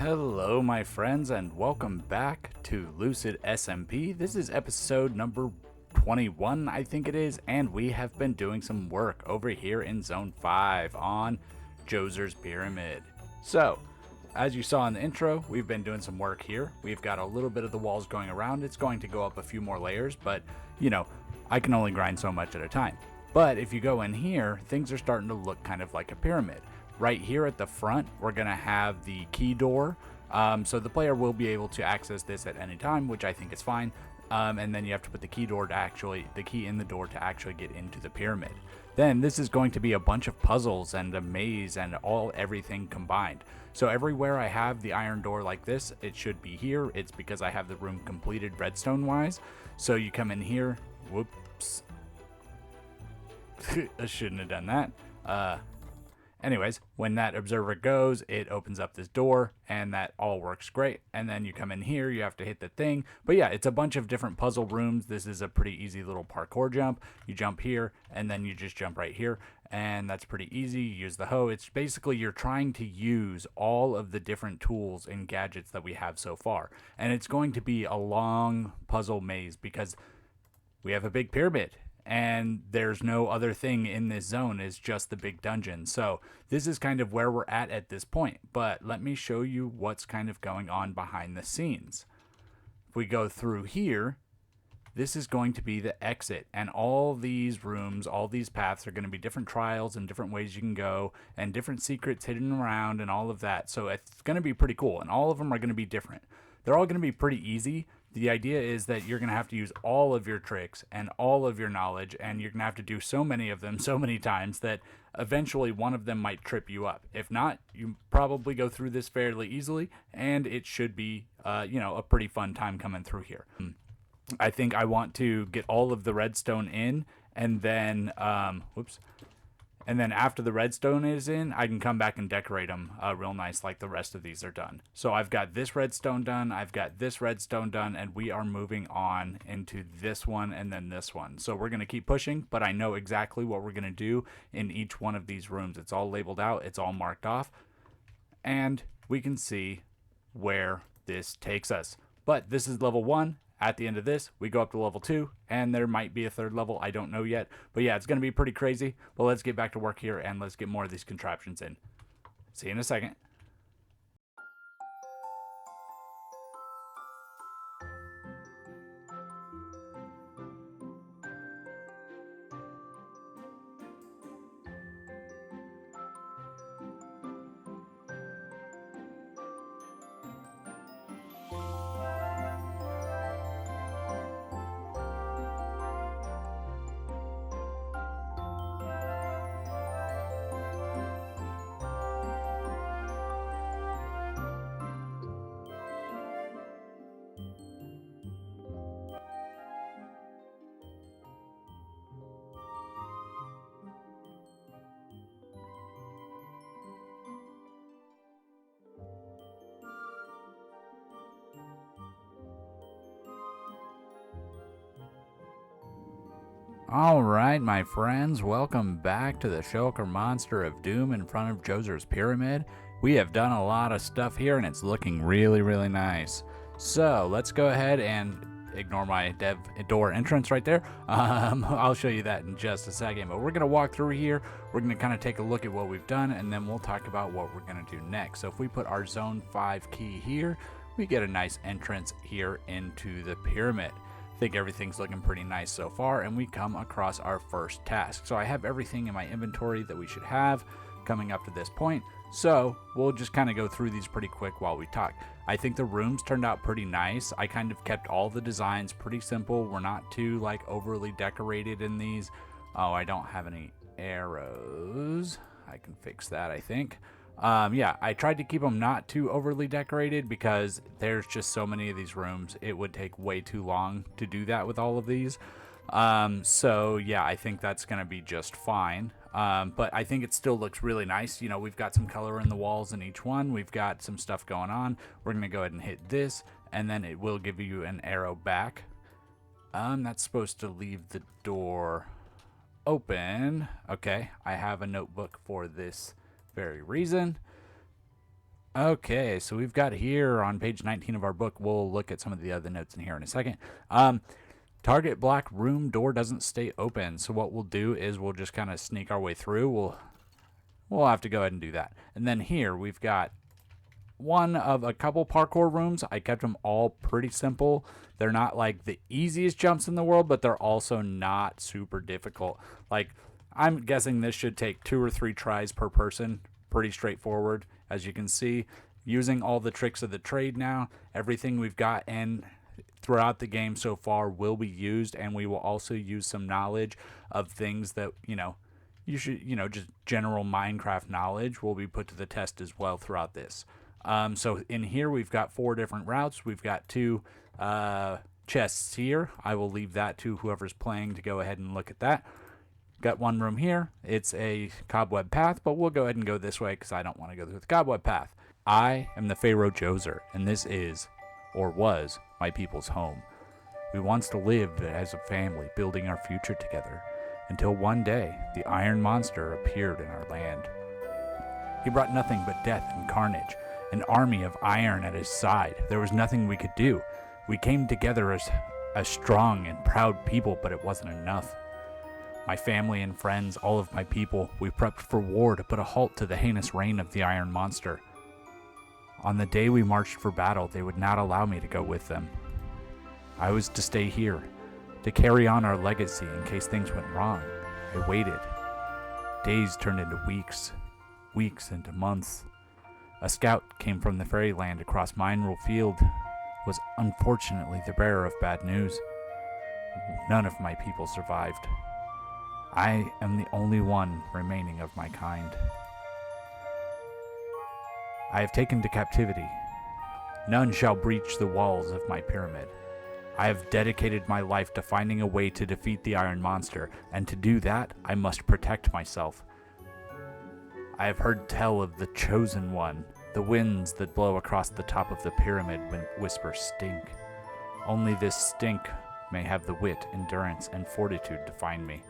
Hello my friends and welcome back to Lucid SMP. This is episode number 21 I think it is, and we have been doing some work over here in zone 5 on Djoser's pyramid. So as you saw in the intro, we've been doing some work here. We've got a little bit of the walls going around. It's going to go up a few more layers, but you know, I can only grind so much at a time. But if you go in here, things are starting to look kind of like a pyramid. Right here at the front, we're going to have the key door, so the player will be able to access this at any time, which I think is fine. And then you have to put the key in the door to actually get into the pyramid. Then this is going to be a bunch of puzzles and a maze and everything combined. So everywhere I have the iron door like this, it should be here. It's because I have the room completed redstone wise. So you come in here. Whoops. I shouldn't have done that. Anyways, when that observer goes, it opens up this door, and that all works great. And then you come in here, you have to hit the thing. But yeah, it's a bunch of different puzzle rooms. This is a pretty easy little parkour jump. You jump here, and then you just jump right here. And that's pretty easy. You use the hoe. It's basically you're trying to use all of the different tools and gadgets that we have so far. And it's going to be a long puzzle maze because we have a big pyramid. And there's no other thing in this zone, is just the big dungeon. So this is kind of where we're at this point. But let me show you what's kind of going on behind the scenes. If we go through here, this is going to be the exit. And all these rooms, all these paths are going to be different trials and different ways you can go and different secrets hidden around and all of that. So it's going to be pretty cool. And all of them are going to be different. They're all going to be pretty easy. The idea is that you're going to have to use all of your tricks and all of your knowledge, and you're going to have to do so many of them so many times that eventually one of them might trip you up. If not, you probably go through this fairly easily, and it should be, a pretty fun time coming through here. I think I want to get all of the redstone in, and then, and then after the redstone is in, I can come back and decorate them real nice like the rest of these are done. So I've got this redstone done, I've got this redstone done, and we are moving on into this one and then this one. So we're going to keep pushing, but I know exactly what we're going to do in each one of these rooms. It's all labeled out, it's all marked off, and we can see where this takes us. But this is level 1. At the end of this, we go up to level 2, and there might be a third level. I don't know yet. But yeah, it's going to be pretty crazy. But let's get back to work here, and let's get more of these contraptions in. See you in a second. Alright my friends, welcome back to the Shulker Monster of Doom in front of Djoser's pyramid. We have done a lot of stuff here and it's looking really nice. So let's go ahead and ignore my dev door entrance right there. I'll show you that in just a second, but we're going to walk through here. We're going to kind of take a look at what we've done, and then we'll talk about what we're going to do next. So if we put our zone 5 key here, we get a nice entrance here into the pyramid. I think everything's looking pretty nice so far, and we come across our first task. So I have everything in my inventory that we should have coming up to this point, so we'll just kind of go through these pretty quick while we talk. I think the rooms turned out pretty nice. I kind of kept all the designs pretty simple. We're not too like overly decorated in these. Oh, I don't have any arrows. I can fix that, I think. Yeah, I tried to keep them not too overly decorated because there's just so many of these rooms. It would take way too long to do that with all of these. So yeah, I think that's going to be just fine. But I think it still looks really nice. You know, we've got some color in the walls in each one. We've got some stuff going on. We're going to go ahead and hit this, and then it will give you an arrow back. That's supposed to leave the door open. Okay, I have a notebook for this very reason. Okay, so we've got here on page 19 of our book, we'll look at some of the other notes in here in a second. Target black room door doesn't stay open. So what we'll do is we'll just kind of sneak our way through. We'll have to go ahead and do that. And then here we've got one of a couple parkour rooms. I kept them all pretty simple. They're not like the easiest jumps in the world, but they're also not super difficult. Like, I'm guessing this should take 2 or 3 tries per person. Pretty straightforward, as you can see. Using all the tricks of the trade now, everything we've got and throughout the game so far will be used, and we will also use some knowledge of things that, you should, just general Minecraft knowledge will be put to the test as well throughout this. So in here, we've got 4 different routes. We've got 2 chests here. I will leave that to whoever's playing to go ahead and look at that. Got one room here. It's a cobweb path, but we'll go ahead and go this way because I don't want to go through the cobweb path. I am the Pharaoh Djoser, and this is, or was, my people's home. We once lived as a family, building our future together, until one day the Iron Monster appeared in our land. He brought nothing but death and carnage, an army of iron at his side. There was nothing we could do. We came together as a strong and proud people, but it wasn't enough. My family and friends, all of my people, we prepped for war to put a halt to the heinous reign of the Iron Monster. On the day we marched for battle, they would not allow me to go with them. I was to stay here, to carry on our legacy in case things went wrong. I waited. Days turned into weeks, weeks into months. A scout came from the fairyland across Mineral Field, was unfortunately the bearer of bad news. None of my people survived. I am the only one remaining of my kind. I have taken to captivity. None shall breach the walls of my pyramid. I have dedicated my life to finding a way to defeat the Iron Monster, and to do that, I must protect myself. I have heard tell of the Chosen One, the winds that blow across the top of the pyramid when whispers stink. Only this stink may have the wit, endurance, and fortitude to find me.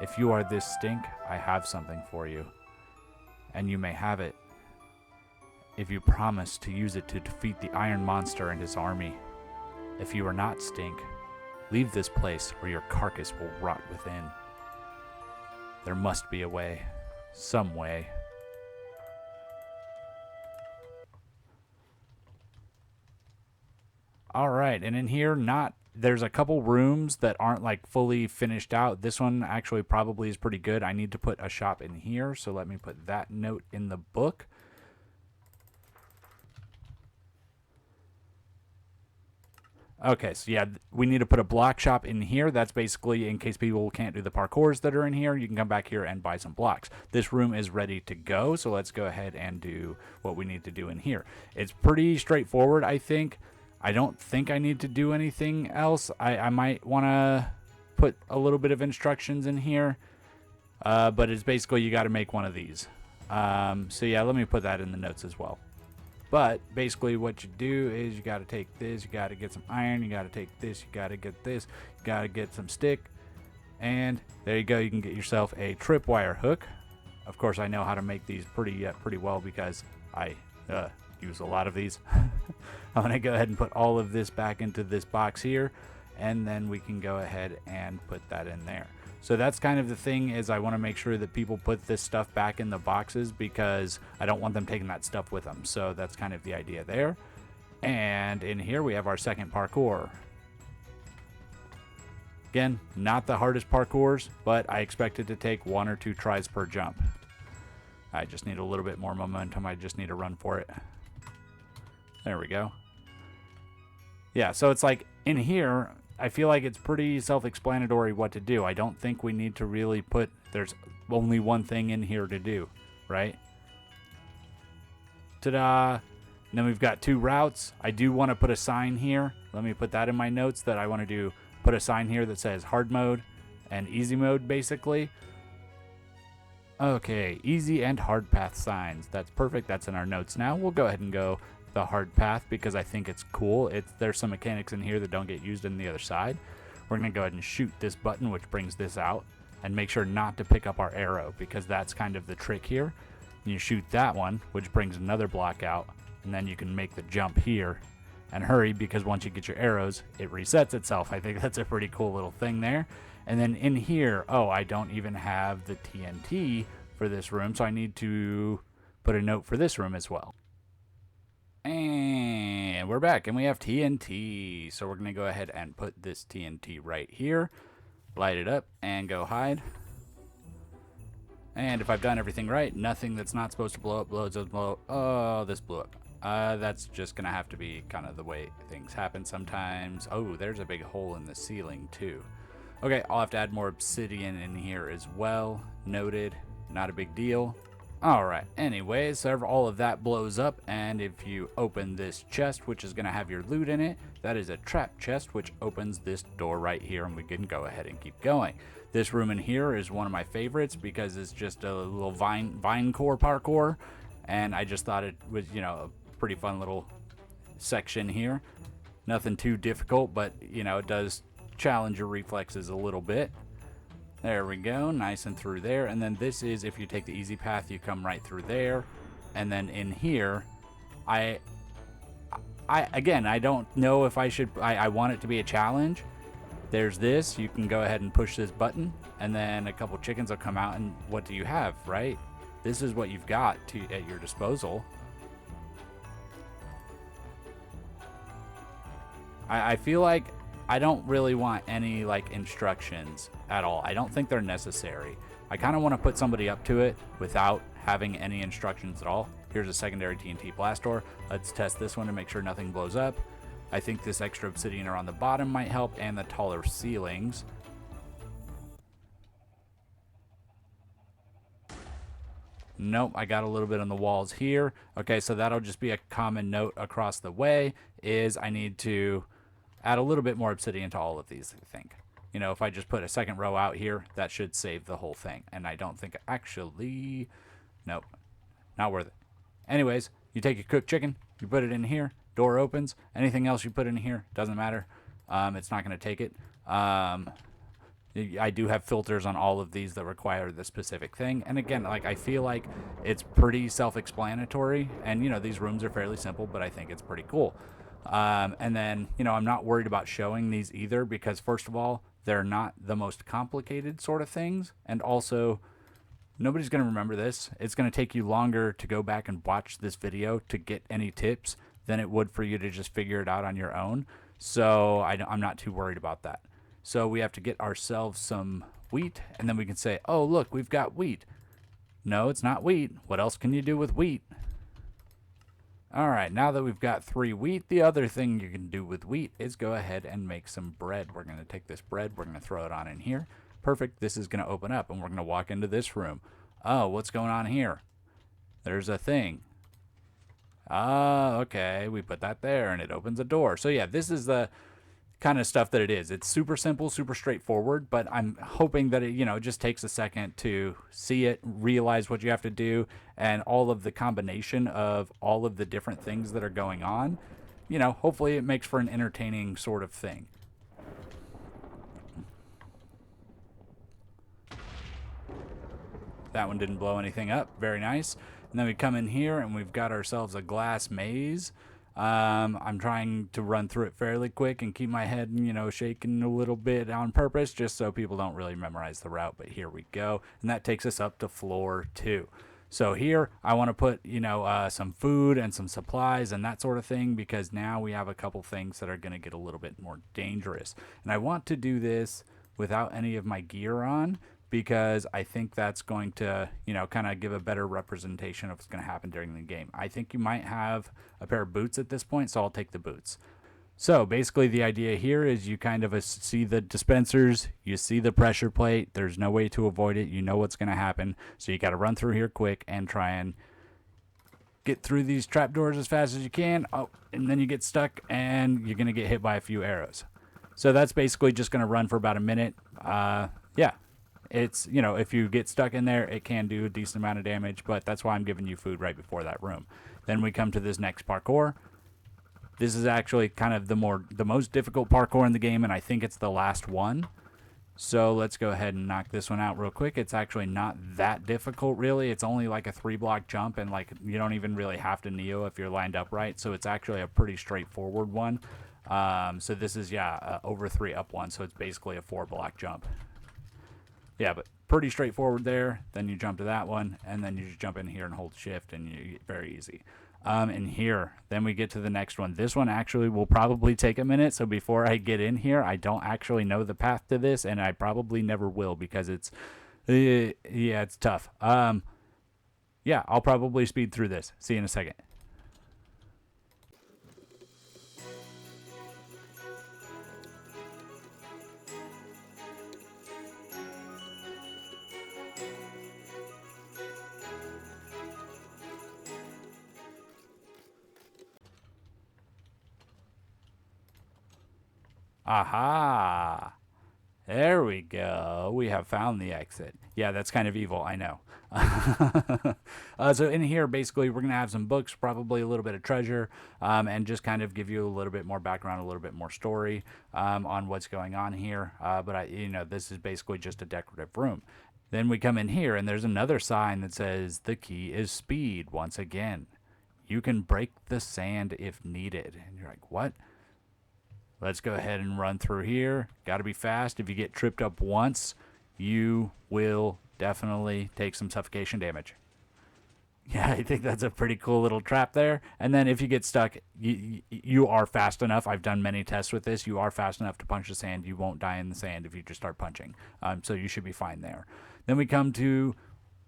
If you are this stink, I have something for you. And you may have it if you promise to use it to defeat the Iron Monster and his army. If you are not stink, leave this place or your carcass will rot within. There must be a way. Some way. Alright, and in here, there's a couple rooms that aren't like fully finished out. This one actually probably is pretty good. I need to put a shop in here, so let me put that note in the book. Okay, so yeah, we need to put a block shop in here. That's basically in case people can't do the parkours that are in here, you can come back here and buy some blocks. This room is ready to go, so let's go ahead and do what we need to do in here. It's pretty straightforward, I think. I don't think I need to do anything else. I might want to put a little bit of instructions in here, but it's basically you got to make one of these. So yeah, let me put that in the notes as well. But basically what you do is you got to take this, you got to get some iron, you got to take this, you got to get this, you got to get some stick, and there you go. You can get yourself a tripwire hook. Of course, I know how to make these pretty well because I use a lot of these. I'm going to go ahead and put all of this back into this box here, and then we can go ahead and put that in there. So that's kind of the thing, is I want to make sure that people put this stuff back in the boxes because I don't want them taking that stuff with them. So that's kind of the idea there. And in here we have our second parkour. Again, not the hardest parkours, but I expect it to take 1 or 2 tries per jump. I just need a little bit more momentum. I just need to run for it. There we go. Yeah, so it's like in here, I feel like it's pretty self-explanatory what to do. I don't think we need to really there's only one thing in here to do, right? Ta-da! And then we've got 2 routes. I do want to put a sign here. Let me put that in my notes that I want to put a sign here that says hard mode and easy mode, basically. Okay, easy and hard path signs. That's perfect. That's in our notes now. We'll go ahead and go the hard path because I think it's cool. There's some mechanics in here that don't get used on the other side. We're going to go ahead and shoot this button, which brings this out, and make sure not to pick up our arrow because that's kind of the trick here. and you shoot that one, which brings another block out, and then you can make the jump here and hurry, because once you get your arrows, it resets itself. I think that's a pretty cool little thing there. And then in here, oh, I don't even have the TNT for this room, so I need to put a note for this room as well. And we're back, and we have TNT. So we're going to go ahead and put this TNT right here, light it up, and go hide. And if I've done everything right, nothing that's not supposed to blow up blows up. Oh, this blew up. That's just going to have to be kind of the way things happen sometimes. Oh, there's a big hole in the ceiling too. Okay, I'll have to add more obsidian in here as well. Noted. Not a big deal. Alright, anyways, so all of that blows up, and if you open this chest, which is going to have your loot in it, that is a trap chest, which opens this door right here, and we can go ahead and keep going. This room in here is one of my favorites because it's just a little vine core parkour, and I just thought it was, you know, a pretty fun little section here. Nothing too difficult, but, you know, it does challenge your reflexes a little bit. There we go, nice and through there. And then this is, if you take the easy path, you come right through there. And then in here, I don't know if I should, I want it to be a challenge. There's this, you can go ahead and push this button, and then a couple chickens will come out, and what do you have, right? This is what you've got at your disposal. I feel like I don't really want any like instructions at all. I don't think they're necessary. I kind of want to put somebody up to it without having any instructions at all. Here's a secondary TNT blast door. Let's test this one to make sure nothing blows up. I think this extra obsidian around the bottom might help, and the taller ceilings. Nope, I got a little bit on the walls here. Okay, so that'll just be a common note across the way, is I need to add a little bit more obsidian to all of these, I think. You know, if I just put a second row out here, that should save the whole thing. And I don't think actually, nope, not worth it. Anyways, you take your cooked chicken, you put it in here, door opens. Anything else you put in here, doesn't matter. It's not going to take it. I do have filters on all of these that require the specific thing. And again, like, I feel like it's pretty self-explanatory. And, you know, these rooms are fairly simple, but I think it's pretty cool. And then, you know, I'm not worried about showing these either, because first of all, they're not the most complicated sort of things. And also, nobody's going to remember this. It's going to take you longer to go back and watch this video to get any tips than it would for you to just figure it out on your own. So I'm not too worried about that. So we have to get ourselves some wheat, and then we can say, oh, look, we've got wheat. No, it's not wheat. What else can you do with wheat? All right, now that we've got 3 wheat, the other thing you can do with wheat is go ahead and make some bread. We're going to take this bread, we're going to throw it on in here. Perfect, this is going to open up, and we're going to walk into this room. Oh, what's going on here? There's a thing. Oh, okay, we put that there, and it opens a door. So yeah, this is the kind of stuff that it is. It's super simple, super straightforward, but I'm hoping that it, you know, just takes a second to see it, realize what you have to do, and all of the combination of all of the different things that are going on. You know, hopefully it makes for an entertaining sort of thing. That one didn't blow anything up. Very nice. And then we come in here and we've got ourselves a glass maze. I'm trying to run through it fairly quick and keep my head, you know, shaking a little bit on purpose, just so people don't really memorize the route. But here we go. And that takes us up to floor 2. So here I want to put, you know, some food and some supplies and that sort of thing, because now we have a couple things that are going to get a little bit more dangerous. And I want to do this without any of my gear on, because I think that's going to, you know, kind of give a better representation of what's going to happen during the game. I think you might have a pair of boots at this point, so I'll take the boots. So basically the idea here is you kind of see the dispensers, you see the pressure plate, there's no way to avoid it, you know what's going to happen, so you got to run through here quick and try and get through these trapdoors as fast as you can. Oh, and then you get stuck and you're going to get hit by a few arrows. So that's basically just going to run for about a minute. Yeah. It's, you know, if you get stuck in there, it can do a decent amount of damage, but that's why I'm giving you food right before that room. Then we come to this next parkour. This is actually kind of the most difficult parkour in the game, and I think it's the last one. So let's go ahead and knock this one out real quick. It's actually not that difficult, really. It's only like a 3-block jump, and like you don't even really have to neo if you're lined up right. So it's actually a pretty straightforward one. So this is, yeah, over 3 up 1. So it's basically a 4-block jump. Yeah, but pretty straightforward there. Then you jump to that one, and then you just jump in here and hold shift, and very easy. And here, then we get to the next one. This one actually will probably take a minute. So before I get in here, I don't actually know the path to this, and I probably never will because it's, yeah, it's tough. Yeah, I'll probably speed through this. See you in a second. Aha! There we go. We have found the exit. Yeah, that's kind of evil, I know. So in here, basically, we're going to have some books, probably a little bit of treasure, and just kind of give you a little bit more background, a little bit more story on what's going on here. But this is basically just a decorative room. Then we come in here, and there's another sign that says, "The key is speed." Once again, you can break the sand if needed. And you're like, what? Let's go ahead and run through here. Got to be fast. If you get tripped up once, you will definitely take some suffocation damage. Yeah, I think that's a pretty cool little trap there. And then if you get stuck, you are fast enough. I've done many tests with this. You are fast enough to punch the sand. You won't die in the sand if you just start punching. So you should be fine there. Then we come to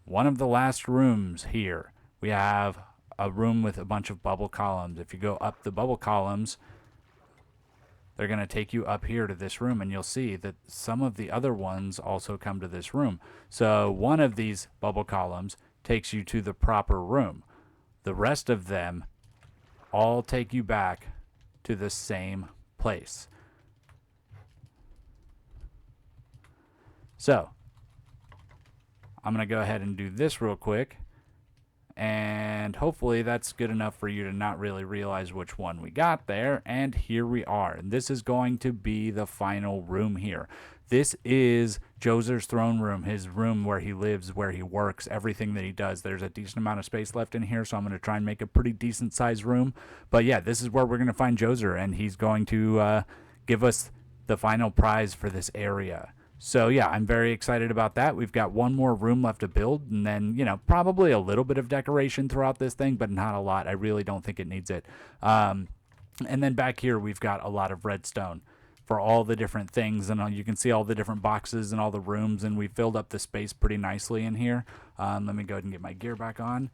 one of the last rooms here. We have a room with a bunch of bubble columns. If you go up the bubble columns, they're going to take you up here to this room, and you'll see that some of the other ones also come to this room. So one of these bubble columns takes you to the proper room. The rest of them all take you back to the same place. So I'm going to go ahead and do this real quick. And hopefully that's good enough for you to not really realize which one we got there. And here we are. And this is going to be the final room here. This is Djoser's throne room, his room where he lives, where he works, everything that he does. There's a decent amount of space left in here, so I'm going to try and make a pretty decent sized room. But yeah, this is where we're going to find Djoser, and he's going to give us the final prize for this area. So yeah, I'm very excited about that. We've got one more room left to build, and then, probably a little bit of decoration throughout this thing, but not a lot. I really don't think it needs it. And then back here, we've got a lot of redstone for all the different things, and you can see all the different boxes and all the rooms, and we filled up the space pretty nicely in here. Let me go ahead and get my gear back on.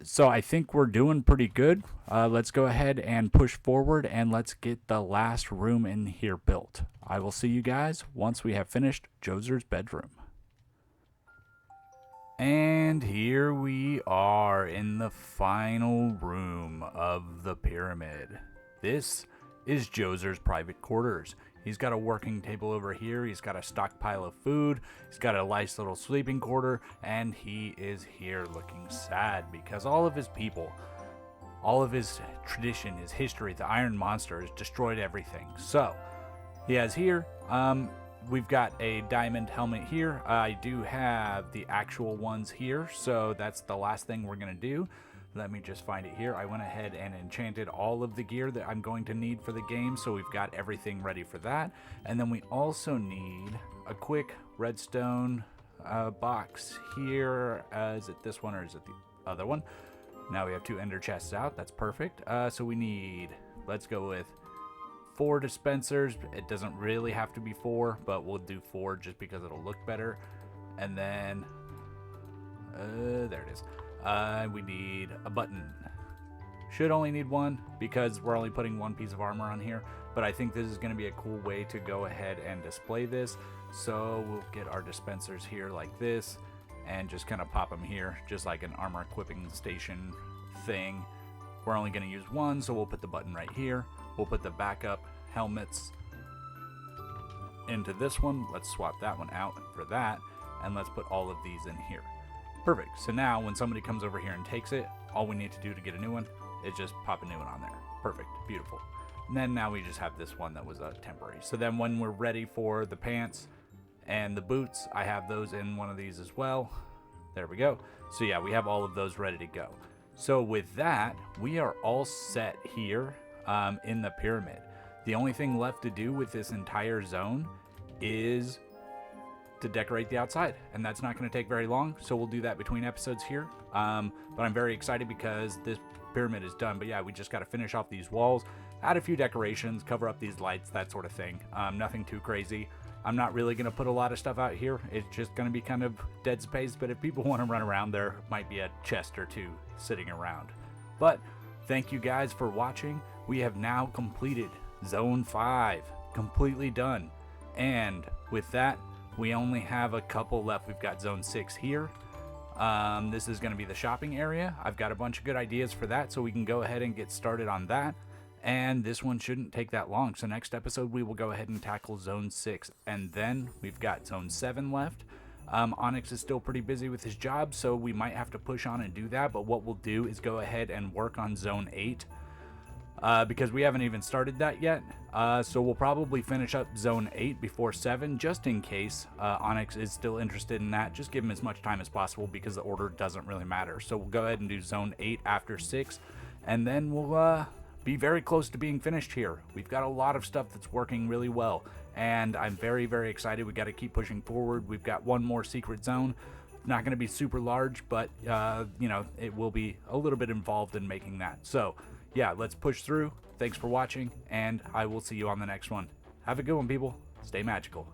So I think we're doing pretty good. Let's go ahead and push forward, and let's get the last room in here built. I will see you guys once we have finished Djoser's bedroom. And here we are in the final room of the pyramid. This is Djoser's private quarters. He's got a working table over here. He's got a stockpile of food. He's got a nice little sleeping quarter. And he is here looking sad because all of his people, all of his tradition, his history, the Iron Monster has destroyed everything. So he has here, we've got a diamond helmet here. I do have the actual ones here. So that's the last thing we're going to do. Let me just find it here. I went ahead and enchanted all of the gear that I'm going to need for the game, so we've got everything ready for that. And then we also need a quick redstone box here. Is it this one or is it the other one? Now we have 2 ender chests out. That's perfect. So we need, let's go with 4 dispensers. It doesn't really have to be 4, but we'll do 4 just because it'll look better. And then, there it is. We need a button. Should only need 1 because we're only putting 1 piece of armor on here, but I think this is going to be a cool way to go ahead and display this. So we'll get our dispensers here like this and just kind of pop them here, just like an armor equipping station thing. We're only going to use 1, so we'll put the button right here. We'll put the backup helmets into this one. Let's swap that one out for that, and let's put all of these in here. Perfect. So now when somebody comes over here and takes it, all we need to do to get a new one is just pop a new one on there. Perfect. Beautiful. And then now we just have this one that was temporary. So then when we're ready for the pants and the boots, I have those in one of these as well. There we go. So yeah, we have all of those ready to go. So with that, we are all set here in the pyramid. The only thing left to do with this entire zone is to decorate the outside, and that's not going to take very long, so we'll do that between episodes here. But I'm very excited because this pyramid is done. But yeah, we just got to finish off these walls, add a few decorations, cover up these lights, that sort of thing. Nothing too crazy. I'm not really going to put a lot of stuff out here. It's just going to be kind of dead space, but if people want to run around, there might be a chest or two sitting around. But thank you guys for watching. We have now completed Zone 5, completely done. And with that, we only have a couple left. We've got Zone 6 here. This is going to be the shopping area. I've got a bunch of good ideas for that, so we can go ahead and get started on that. And this one shouldn't take that long. So next episode, we will go ahead and tackle Zone 6. And then we've got Zone 7 left. Onyx is still pretty busy with his job, so we might have to push on and do that. But what we'll do is go ahead and work on Zone 8. Because we haven't even started that yet. So we'll probably finish up Zone 8 before 7, just in case Onyx is still interested in that. Just give him as much time as possible because the order doesn't really matter. So we'll go ahead and do Zone 8 after 6, and then we'll be very close to being finished here. We've got a lot of stuff that's working really well, and I'm very, very excited. We got to keep pushing forward. We've got one more secret zone. Not going to be super large, but you know, it will be a little bit involved in making that. So yeah, let's push through. Thanks for watching, and I will see you on the next one. Have a good one, people. Stay magical.